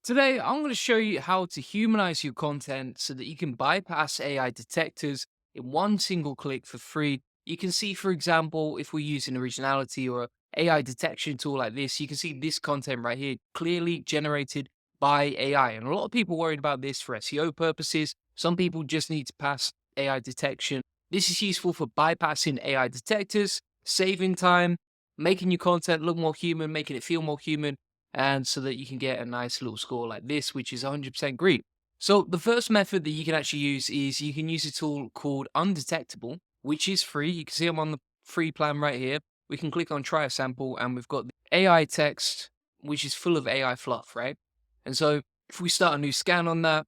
Today, I'm going to show you how to humanize your content so that you can bypass AI detectors in one single click for free. You can see, for example, if we're using originality or a AI detection tool like this, you can see this content right here clearly generated by AI. And a lot of people worried about this for SEO purposes. Some people just need to pass AI detection. This is useful for bypassing AI detectors, saving time, making your content look more human, making it feel more human, and so that you can get a nice little score like this, which is 100% green. So the first method that you can actually use is you can use a tool called Undetectable, which is free. You can see I'm on the free plan right here. We can click on try a sample and we've got the AI text, which is full of AI fluff, right? And so if we start a new scan on that,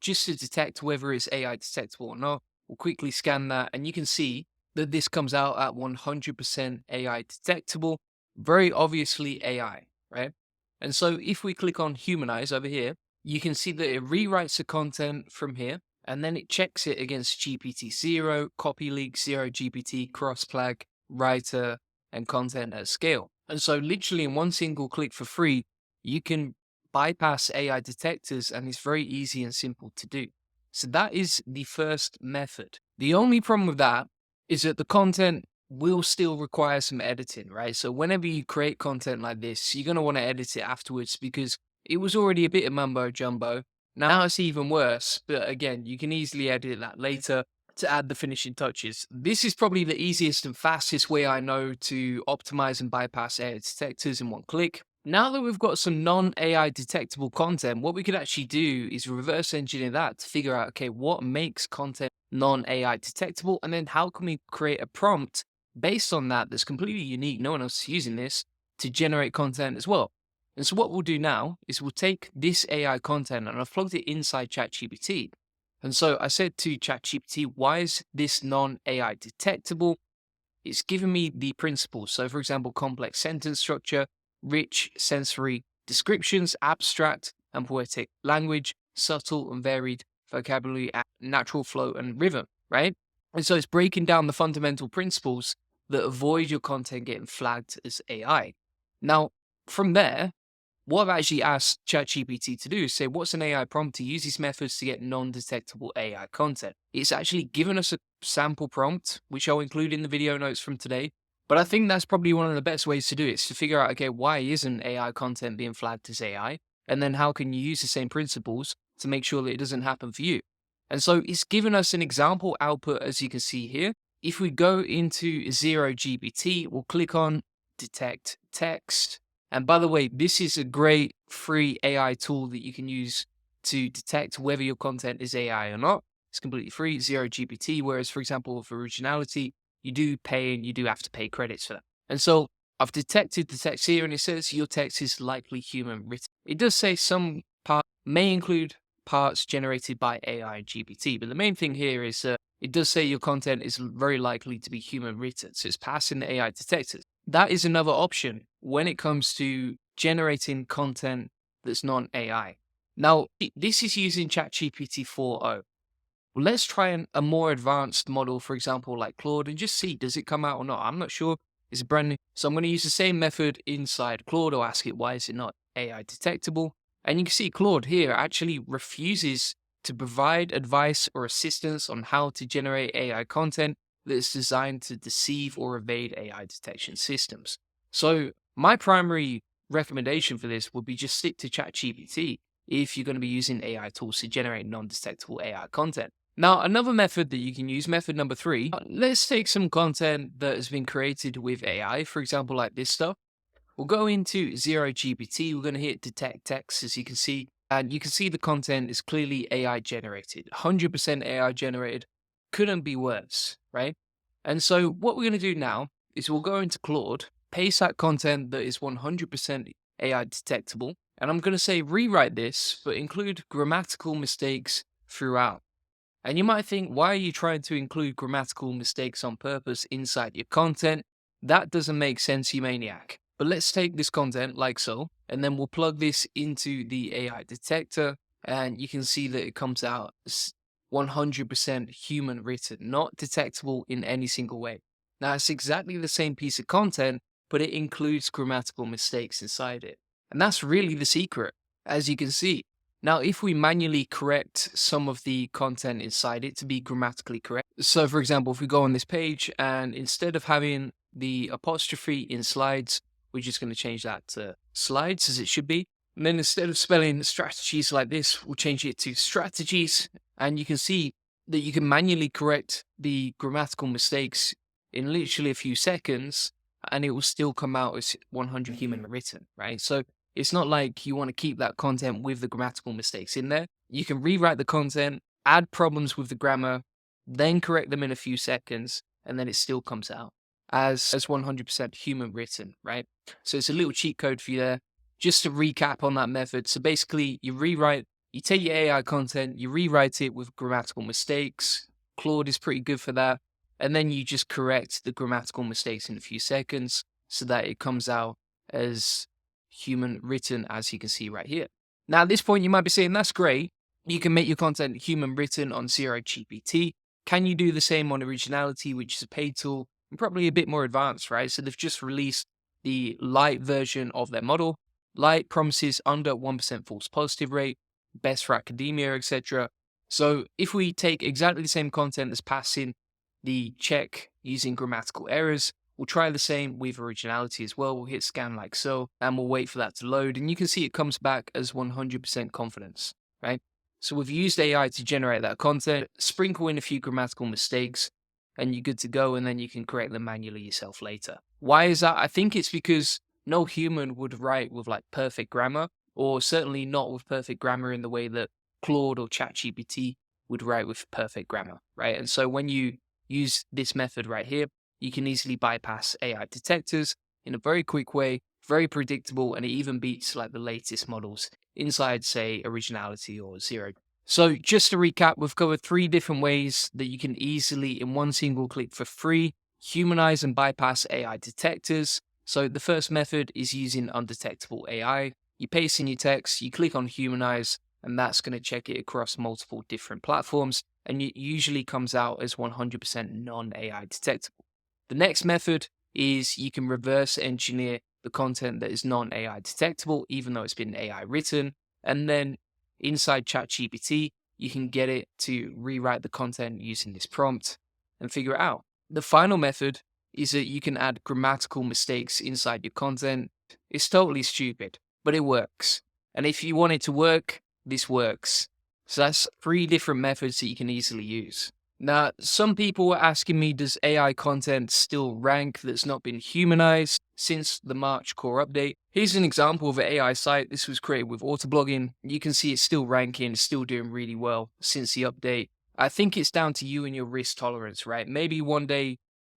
just to detect whether it's AI detectable or not, we'll quickly scan that and you can see that this comes out at 100% AI detectable, very obviously AI, right? And so if we click on humanize over here, you can see that it rewrites the content from here and then it checks it against GPT-0, copy leak, 0GPT, cross-plag, writer, and content at scale. And so literally in one single click for free, you can bypass AI detectors and it's very easy and simple to do. So that is the first method. The only problem with that is that the content will still require some editing, right? So whenever you create content like this, you're going to want to edit it afterwards because it was already a bit of mumbo jumbo. Now it's even worse, but again, you can easily edit that later to add the finishing touches. This is probably the easiest and fastest way I know to optimize and bypass AI detectors in one click. Now that we've got some non-AI detectable content, what we could actually do is reverse engineer that to figure out, okay, what makes content non-AI detectable? And then how can we create a prompt based on that that's completely unique, no one else is using this, to generate content as well. And so what we'll do now is we'll take this AI content and I've plugged it inside ChatGPT. And so I said to ChatGPT, why is this non-AI detectable? It's given me the principles. So for example, complex sentence structure, rich sensory descriptions, abstract and poetic language, subtle and varied vocabulary, natural flow and rhythm, right? And so it's breaking down the fundamental principles that avoid your content getting flagged as AI. Now, from there, what I've actually asked ChatGPT to do is say, what's an AI prompt to use these methods to get non-detectable AI content? It's actually given us a sample prompt, which I'll include in the video notes from today. But I think that's probably one of the best ways to do it, is to figure out, okay, why isn't AI content being flagged as AI? And then how can you use the same principles to make sure that it doesn't happen for you? And so it's given us an example output, as you can see here. If we go into 0GPT, we'll click on detect text. And by the way, this is a great free AI tool that you can use to detect whether your content is AI or not. It's completely free, 0GPT. Whereas, for example, with originality, you do pay and you do have to pay credits for that. And so I've detected the text here and it says your text is likely human written. It does say some part may include parts generated by AI and GPT, but the main thing here is it does say your content is very likely to be human written. So it's passing the AI detectors. That is another option when it comes to generating content that's non-AI. Now, this is using ChatGPT 4.0. Well, let's try a more advanced model, for example, like Claude, and just see, does it come out or not? I'm not sure. It's brand new. So I'm going to use the same method inside Claude. Or ask it, why is it not AI detectable? And you can see Claude here actually refuses to provide advice or assistance on how to generate AI content that is designed to deceive or evade AI detection systems. So my primary recommendation for this would be just stick to ChatGPT if you're going to be using AI tools to generate non-detectable AI content. Now, another method that you can use, method number 3, let's take some content that has been created with AI, for example, like this stuff. We'll go into 0GPT, we're going to hit detect text, as you can see, and you can see the content is clearly AI generated, 100% AI generated, couldn't be worse, right? And so what we're going to do now is we'll go into Claude, paste that content that is 100% AI detectable, and I'm going to say rewrite this, but include grammatical mistakes throughout. And you might think, why are you trying to include grammatical mistakes on purpose inside your content? That doesn't make sense, you maniac. But let's take this content like so, and then we'll plug this into the AI detector, and you can see that it comes out as 100% human written, not detectable in any single way. Now, it's exactly the same piece of content, but it includes grammatical mistakes inside it. And that's really the secret. as you can see. Now, if we manually correct some of the content inside it to be grammatically correct, so for example, if we go on this page and instead of having the apostrophe in slides, we're just going to change that to slides as it should be. And then instead of spelling strategies like this, we'll change it to strategies. And you can see that you can manually correct the grammatical mistakes in literally a few seconds, and it will still come out as 100 human written, right? So it's not like you want to keep that content with the grammatical mistakes in there. You can rewrite the content, add problems with the grammar, then correct them in a few seconds, and then it still comes out as 100% human written, right? So it's a little cheat code for you there. Just to recap on that method. So basically, you take your AI content, you rewrite it with grammatical mistakes. Claude is pretty good for that. And then you just correct the grammatical mistakes in a few seconds so that it comes out as human written, as you can see right here. Now, at this point, you might be saying, that's great. You can make your content human written on Zero GPT. Can you do the same on Originality, which is a paid tool and probably a bit more advanced, right? So they've just released the light version of their model. Light promises under 1% false positive rate, best for academia, etc. So if we take exactly the same content that's passing the check using grammatical errors, we'll try the same with Originality as well. We'll hit scan like so, and we'll wait for that to load. And you can see it comes back as 100% confidence, right? So we've used AI to generate that content, sprinkle in a few grammatical mistakes, and you're good to go. And then you can correct them manually yourself later. Why is that? I think it's because no human would write with like perfect grammar, or certainly not with perfect grammar in the way that Claude or ChatGPT would write with perfect grammar, right? And so when you use this method right here, you can easily bypass AI detectors in a very quick way, very predictable, and it even beats like the latest models inside, say, Originality or Zero. So just to recap, we've covered 3 different ways that you can easily, in one single click for free, humanize and bypass AI detectors. So the first method is using Undetectable AI. You paste in your text, you click on Humanize, and that's going to check it across multiple different platforms, and it usually comes out as 100% non-AI detectable. The next method is you can reverse engineer the content that is non-AI detectable, even though it's been AI written, and then inside ChatGPT, you can get it to rewrite the content using this prompt and figure it out. The final method is that you can add grammatical mistakes inside your content. It's totally stupid, but it works. And if you want it to work, this works. So that's 3 different methods that you can easily use. Now, some people were asking me, does AI content still rank that's not been humanized since the March core update? Here's an example of an AI site. This was created with autoblogging. You can see it's still ranking, still doing really well since the update. I think it's down to you and your risk tolerance, right? Maybe one day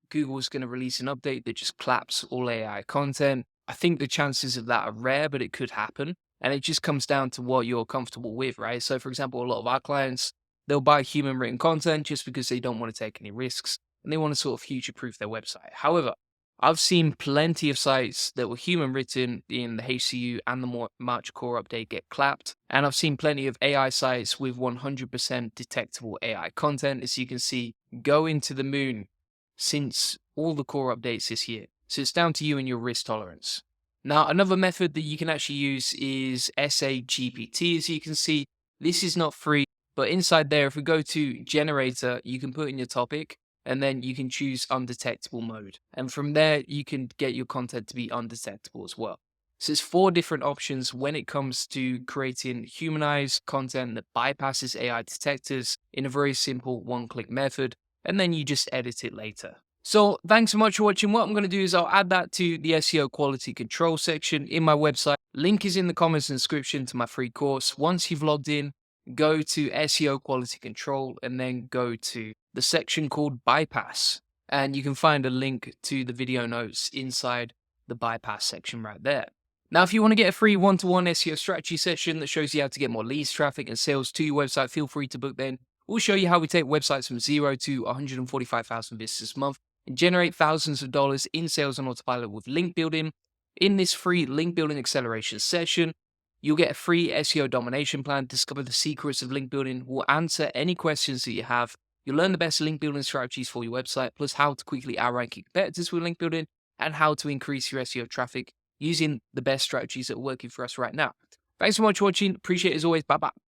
Google's going to release an update that just claps all AI content. I think the chances of that are rare, but it could happen. And it just comes down to what you're comfortable with, right? So, for example, a lot of our clients, they'll buy human written content just because they don't want to take any risks and they want to sort of future proof their website. However, I've seen plenty of sites that were human written in the HCU and the March core update get clapped. And I've seen plenty of AI sites with 100% detectable AI content, as you can see, go into the moon since all the core updates this year. So it's down to you and your risk tolerance. Now, another method that you can actually use is SAGPT. As you can see, this is not free, but inside there, if we go to generator, you can put in your topic and then you can choose undetectable mode. And from there, you can get your content to be undetectable as well. So it's 4 different options when it comes to creating humanized content that bypasses AI detectors in a very simple one-click method, and then you just edit it later. So thanks so much for watching. What I'm going to do is I'll add that to the SEO quality control section in my website. Link is in the comments and description to my free course. Once you've logged in, go to SEO quality control and then go to the section called bypass. And you can find a link to the video notes inside the bypass section right there. Now, if you want to get a free one-to-one SEO strategy session that shows you how to get more leads, traffic, and sales to your website, feel free to book then. We'll show you how we take websites from 0 to 145,000 visitors a month and generate thousands of dollars in sales on autopilot with link building. In this free link building acceleration session, you'll get a free SEO domination plan, discover the secrets of link building, we'll answer any questions that you have. You'll learn the best link building strategies for your website, plus how to quickly outrank your competitors with link building and how to increase your SEO traffic using the best strategies that are working for us right now. Thanks so much for watching. Appreciate it as always. Bye bye.